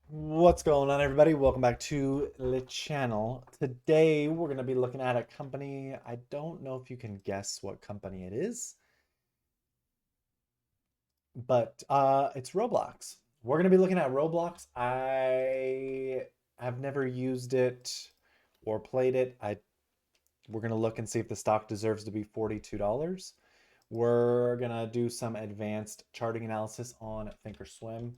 What's going on, everybody? Welcome back to the channel. Today, we're going to be looking at a company. I don't know if you can guess what company it is, but it's Roblox. We're going to be looking at Roblox. I have never used it or played it. We're going to look and see if the stock deserves to be $42. We're going to do some advanced charting analysis on Thinkorswim.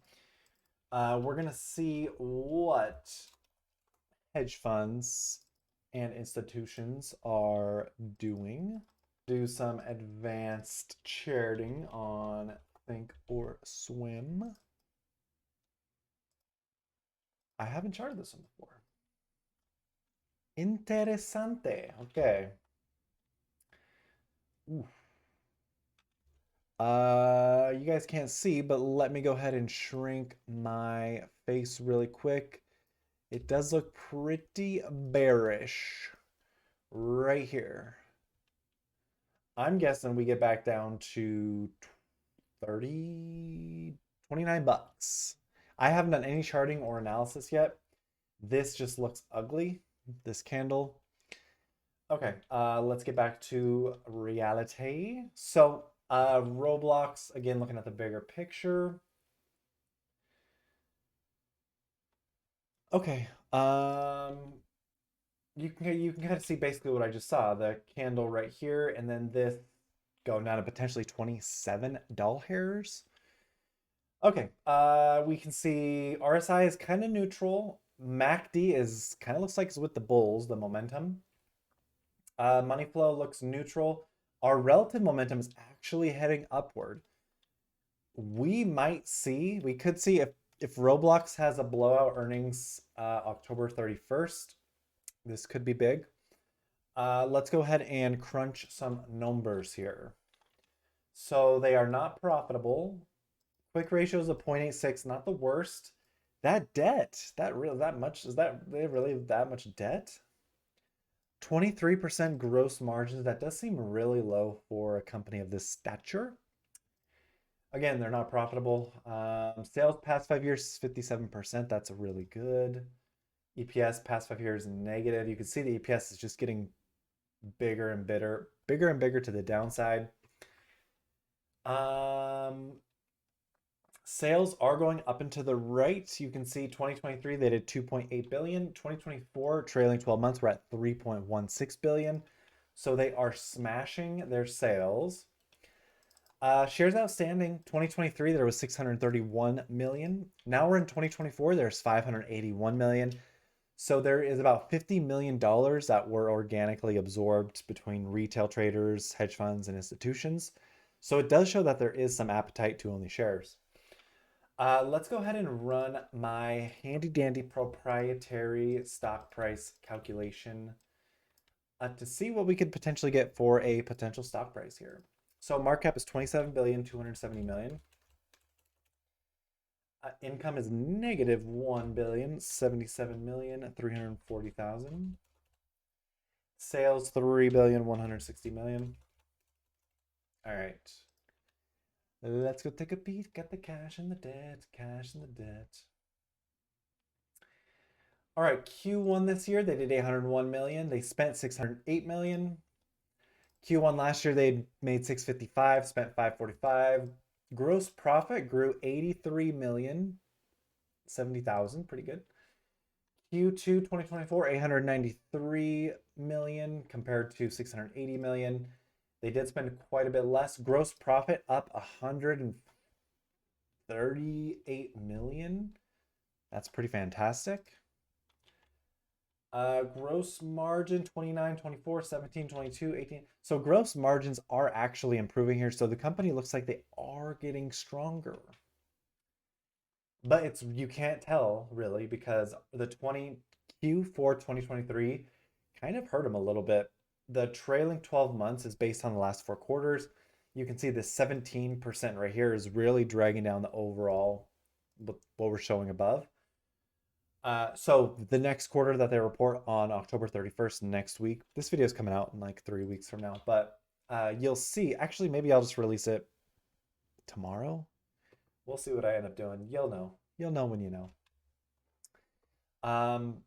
We're going to see what hedge funds and institutions are doing. Do some advanced charting on Think or Swim. I haven't charted this one before. Interesante. Okay. Ooh. You guys can't see, but let me go ahead and shrink my face really quick. It does look pretty bearish right here. I'm guessing we get back down to 30, 29 bucks. I haven't done any charting or analysis yet. This just looks ugly, this candle. Okay, let's get back to reality. So, Roblox, again, looking at the bigger picture. Okay, you can kind of see basically what I just saw, the candle right here, and then this going down to potentially 27 doll hairs. Okay, we can see RSI is kind of neutral. MACD is kind of looks like it's with the bulls, the momentum. Money flow looks neutral. Our relative momentum is actually heading upward. We could see if Roblox has a blowout earnings October 31st. This could be big. Let's go ahead and crunch some numbers here. So they are not profitable. Quick ratio is a 0.86, not the worst. That debt, that much, is that they really that much debt? 23% gross margins, that does seem really low for a company of this stature. Again, they're not profitable. Sales past 5 years, 57%. That's really good. EPS past 5 years negative. You can see the EPS is just getting bigger and bigger to the downside. Um, Sales are going up and to the right. You can see 2023 they did 2.8 billion. 2024 trailing 12 months we're at 3.16 billion. So they are smashing their sales. Shares outstanding 2023 there was 631 million. Now we're in 2024 there's 581 million. So there is about $50 million that were organically absorbed between retail traders, hedge funds, and institutions. So it does show that there is some appetite to own these shares. Let's go ahead and run my handy dandy proprietary stock price calculation to see what we could potentially get for a potential stock price here. So market cap is 27,270,000,000. Income is negative 1,077,340,000. Sales 3,160,000,000. All right. Let's go take a peek at the cash and the debt, cash and the debt. All right, Q1 this year, they did 801 million. They spent 608 million. Q1 last year, they made 655, spent 545. Gross profit grew 83 million, 70,000, pretty good. Q2 2024, 893 million compared to 680 million. They did spend quite a bit less. Gross profit up 138 million. That's pretty fantastic. Gross margin 29, 24, 17, 22, 18. So gross margins are actually improving here. So the company looks like they are getting stronger. But you can't tell really because the Q4 2023 kind of hurt them a little bit. The trailing 12 months is based on the last 4 quarters. You can see the 17% right here is really dragging down the overall what we're showing above. So the next quarter that they report on October 31st next week, this video is coming out in like 3 weeks from now, but you'll see, actually, maybe I'll just release it tomorrow. We'll see what I end up doing. You'll know when you know. Um,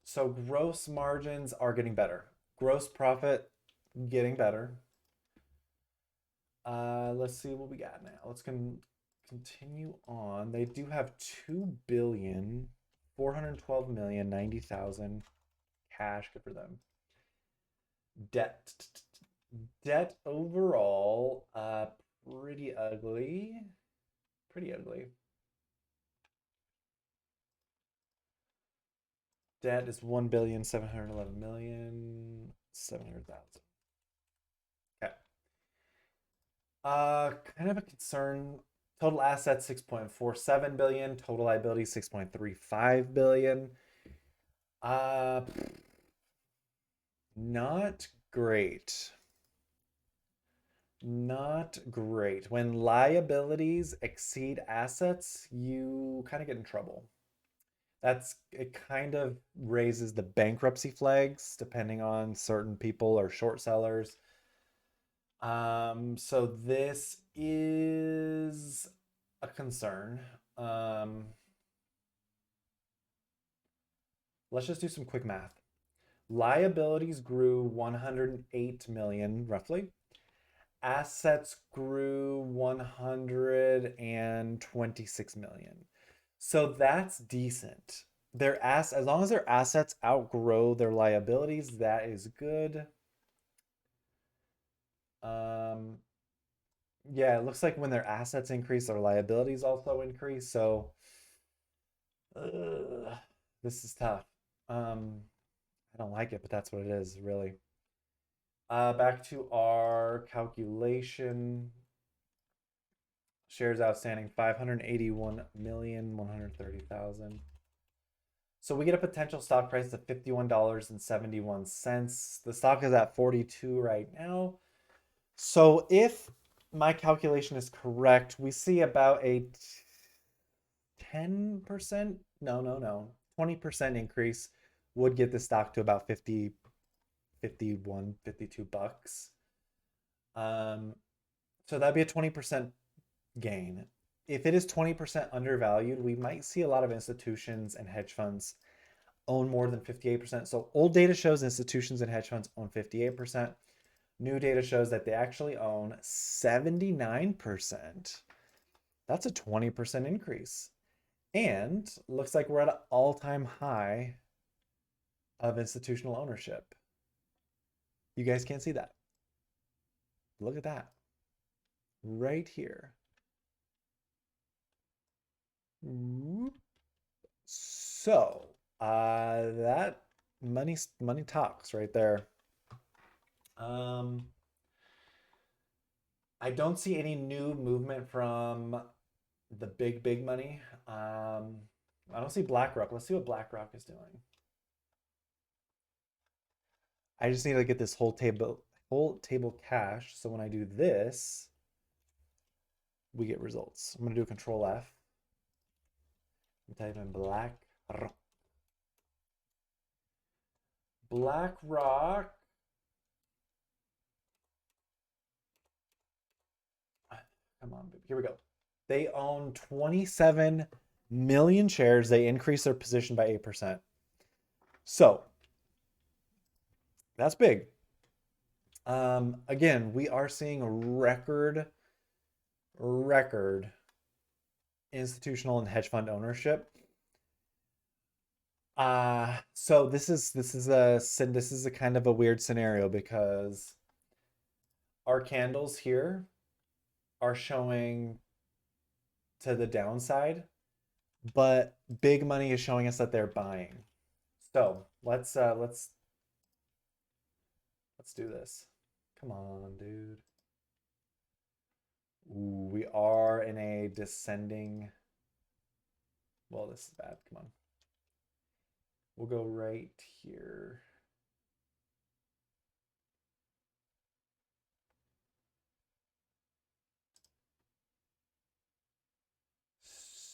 so gross margins are getting better. Gross profit getting better. Let's see what we got now. Let's continue on. They do have 2,412,090,000 cash. Good for them. Debt. Debt overall, pretty ugly. Pretty ugly. Debt is 1,711,700,000. Okay. Kind of a concern. Total assets 6.47 billion, total liabilities 6.35 billion. Uh Not great. Not great. When liabilities exceed assets, you kind of get in trouble. It kind of raises the bankruptcy flags depending on certain people or short sellers. So this is a concern. Um, let's just do some quick math. Liabilities grew 108 million roughly. Assets grew 126 million. So that's decent. As long as their assets outgrow their liabilities, that is good. Um, yeah, it looks like when their assets increase, their liabilities also increase. So ugh, this is tough. Um, I don't like it, but that's what it is, really. Back to our calculation. Shares outstanding 581,130,000. So we get a potential stock price of $51.71. The stock is at 42 right now. So if my calculation is correct, we see about a 10%, no, 20% increase would get the stock to about 50, 51, 52 bucks. Um, so that'd be a 20% gain. If it is 20% undervalued, we might see a lot of institutions and hedge funds own more than 58%. So old data shows institutions and hedge funds own 58%. New data shows that they actually own 79%. That's a 20% increase. And looks like we're at an all-time high of institutional ownership. You guys can't see that. Look at that. Right here. So, that money talks right there. Um, I don't see any new movement from the big money. I don't see BlackRock. Let's see what BlackRock is doing. I just need to get this whole table cache. So when I do this, we get results. I'm gonna do a Control F. I'm typing in BlackRock. Come on, baby. Here we go. They own 27 million shares. They increase their position by 8%. So that's big. Again, we are seeing record institutional and hedge fund ownership. So this is a kind of a weird scenario because our candles here are showing to the downside, but big money is showing us that they're buying. So let's do this. Come on, dude. Ooh, we are in a descending. Well, this is bad. Come on. We'll go right here.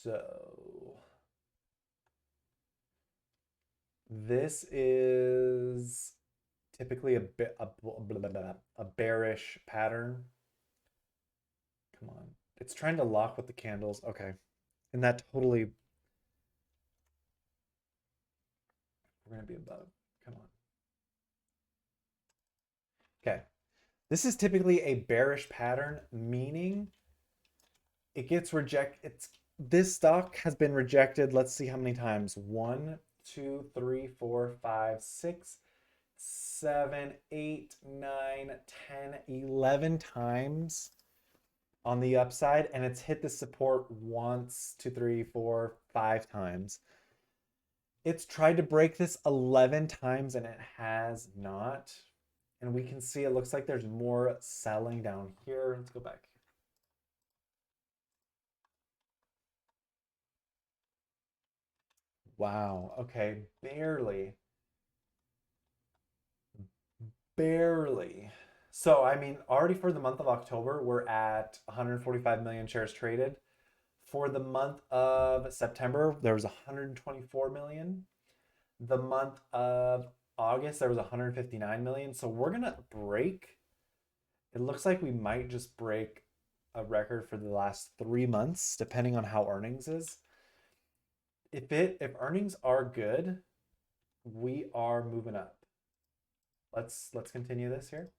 So this is typically a bearish pattern. Come on. It's trying to lock with the candles. Okay. And that totally We're gonna be above. Come on. Okay. This is typically a bearish pattern, meaning it gets rejected. It's this stock has been rejected. Let's see how many times. 1, 2, 3, 4, 5, 6, 7, 8, 9, 10, 11 times on the upside, and it's hit the support once, two, three, four, 5 times. It's tried to break this 11 times and it has not. And we can see it looks like there's more selling down here. Let's go back. Wow. Okay. Barely. Barely. So, I mean, already for the month of October, we're at 145 million shares traded. For the month of September, there was 124 million. The month of August, there was 159 million. So we're going to break. It looks like we might just break a record for the last 3 months, depending on how earnings is. If earnings are good, we are moving up. Let's continue this here.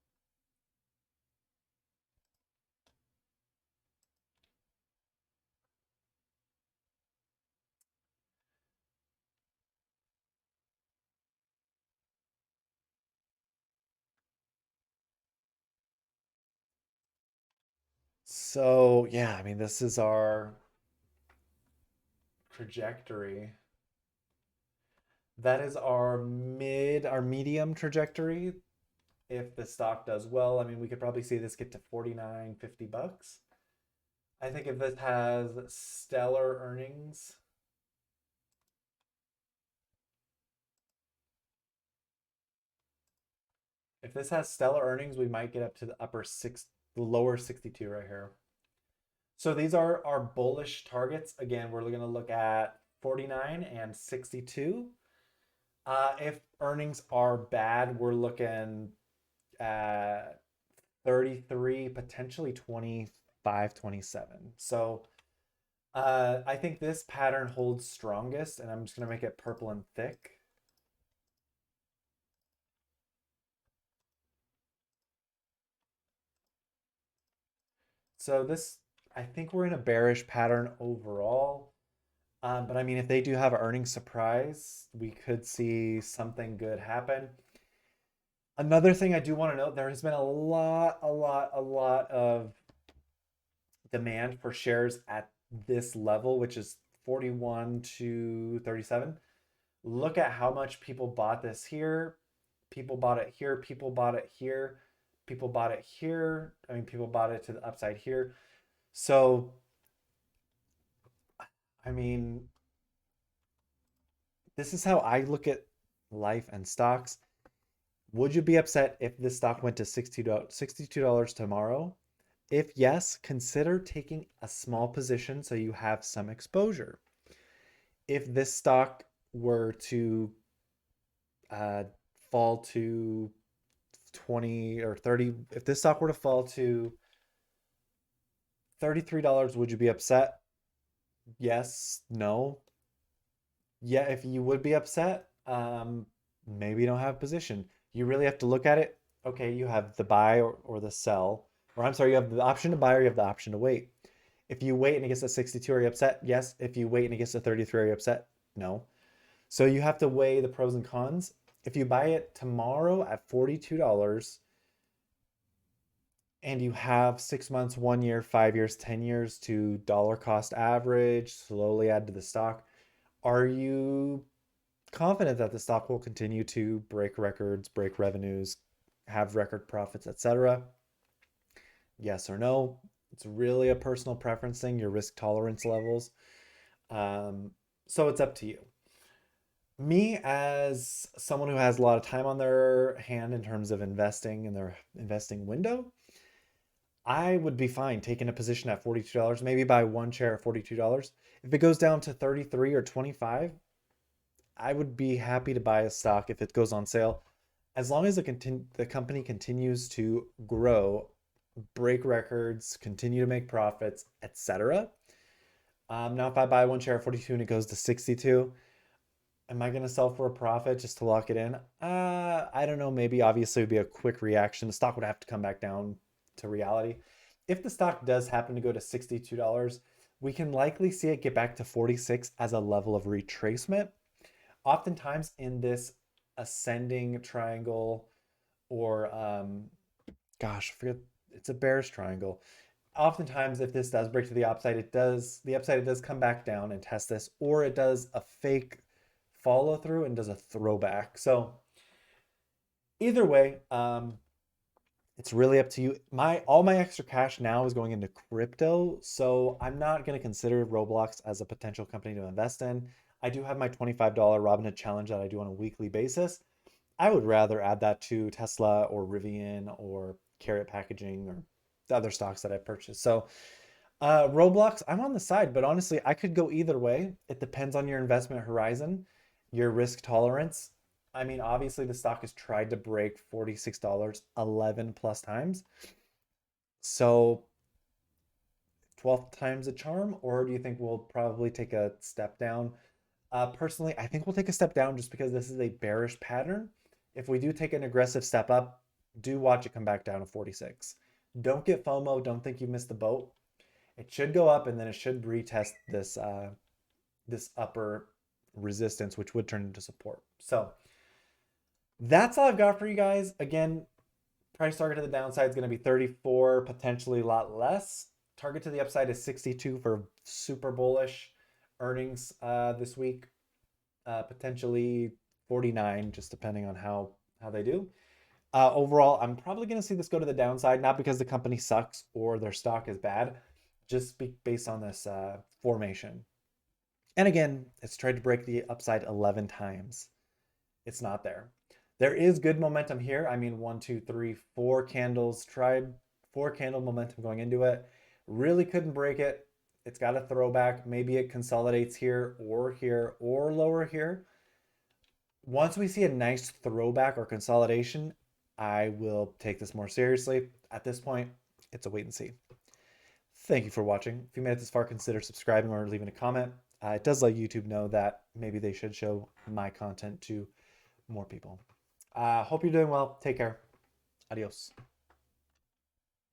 So yeah, I mean this is our trajectory. That is our medium trajectory. If the stock does well, I mean we could probably see this get to 49, 50 bucks. I think if this has stellar earnings, if this has stellar earnings, we might get up to the the lower 62 right here. So these are our bullish targets. Again, we're going to look at 49 and 62. If earnings are bad, we're looking at 33, potentially 25, 27. So I think this pattern holds strongest, and I'm just going to make it purple and thick. So this, I think we're in a bearish pattern overall. But I mean, if they do have an earnings surprise, we could see something good happen. Another thing I do want to note, there has been a lot of demand for shares at this level, which is 41 to 37. Look at how much people bought this here. People bought it here. People bought it here. People bought it here. I mean, people bought it to the upside here. So, I mean, this is how I look at life and stocks. Would you be upset if this stock went to $62 tomorrow? If yes, consider taking a small position so you have some exposure. If this stock were to uh, fall to 20 or 30, if this stock were to fall to $33, would you be upset? Yes, no. Yeah, if you would be upset, maybe you don't have a position. You really have to look at it. Okay, you have the buy or the sell, or I'm sorry, you have the option to buy or you have the option to wait. If you wait and it gets to 62, are you upset? Yes. If you wait and it gets to 33, are you upset? No. So you have to weigh the pros and cons. If you buy it tomorrow at $42 and you have 6 months, 1 year, 5 years, 10 years to dollar cost average, slowly add to the stock, are you confident that the stock will continue to break records, break revenues, have record profits, etc.? Yes or no? It's really a personal preference thing, your risk tolerance levels. Um, so it's up to you. Me, as someone who has a lot of time on their hand in terms of investing in their investing window, I would be fine taking a position at $42, maybe buy one share at $42. If it goes down to 33 or 25, I would be happy to buy a stock if it goes on sale, as long as the company continues to grow, break records, continue to make profits, etc. Now, if I buy one share at 42 and it goes to 62, Am I going to sell for a profit just to lock it in? I don't know. Maybe obviously it would be a quick reaction. The stock would have to come back down to reality. If the stock does happen to go to $62, we can likely see it get back to 46 as a level of retracement. Oftentimes in this ascending triangle or gosh, I forget, it's a bearish triangle. Oftentimes if this does break to the upside, it does come back down and test this, or it does a fake follow through and does a throwback. So either way, it's really up to you. All my extra cash now is going into crypto, so I'm not going to consider Roblox as a potential company to invest in. I do have my $25 Robinhood challenge that I do on a weekly basis. I would rather add that to Tesla or Rivian or Carrot Packaging or the other stocks that I purchased. So Roblox, I'm on the side, but honestly, I could go either way. It depends on your investment horizon, your risk tolerance. I mean, obviously, the stock has tried to break $46 11 plus times. So 12th time's a charm, or do you think we'll probably take a step down? Personally, I think we'll take a step down just because this is a bearish pattern. If we do take an aggressive step up, do watch it come back down to 46. Don't get FOMO. Don't think you missed the boat. It should go up and then it should retest this upper resistance, which would turn into support. So that's all I've got for you guys. Again, price target to the downside is going to be 34, potentially a lot less. Target to the upside is 62 for super bullish earnings this week. Potentially 49, just depending on how they do. Overall, I'm probably going to see this go to the downside, not because the company sucks or their stock is bad, just based on this formation. And again, it's tried to break the upside 11 times. It's not there. There is good momentum here. I mean, 1, 2, 3, 4 candles, tried 4 candle momentum going into it. Really couldn't break it. It's got a throwback. Maybe it consolidates here or lower here. Once we see a nice throwback or consolidation, I will take this more seriously. At this point, it's a wait and see. Thank you for watching. If you made it this far, consider subscribing or leaving a comment. It does let YouTube know that maybe they should show my content to more people. Hope you're doing well. Take care. Adios.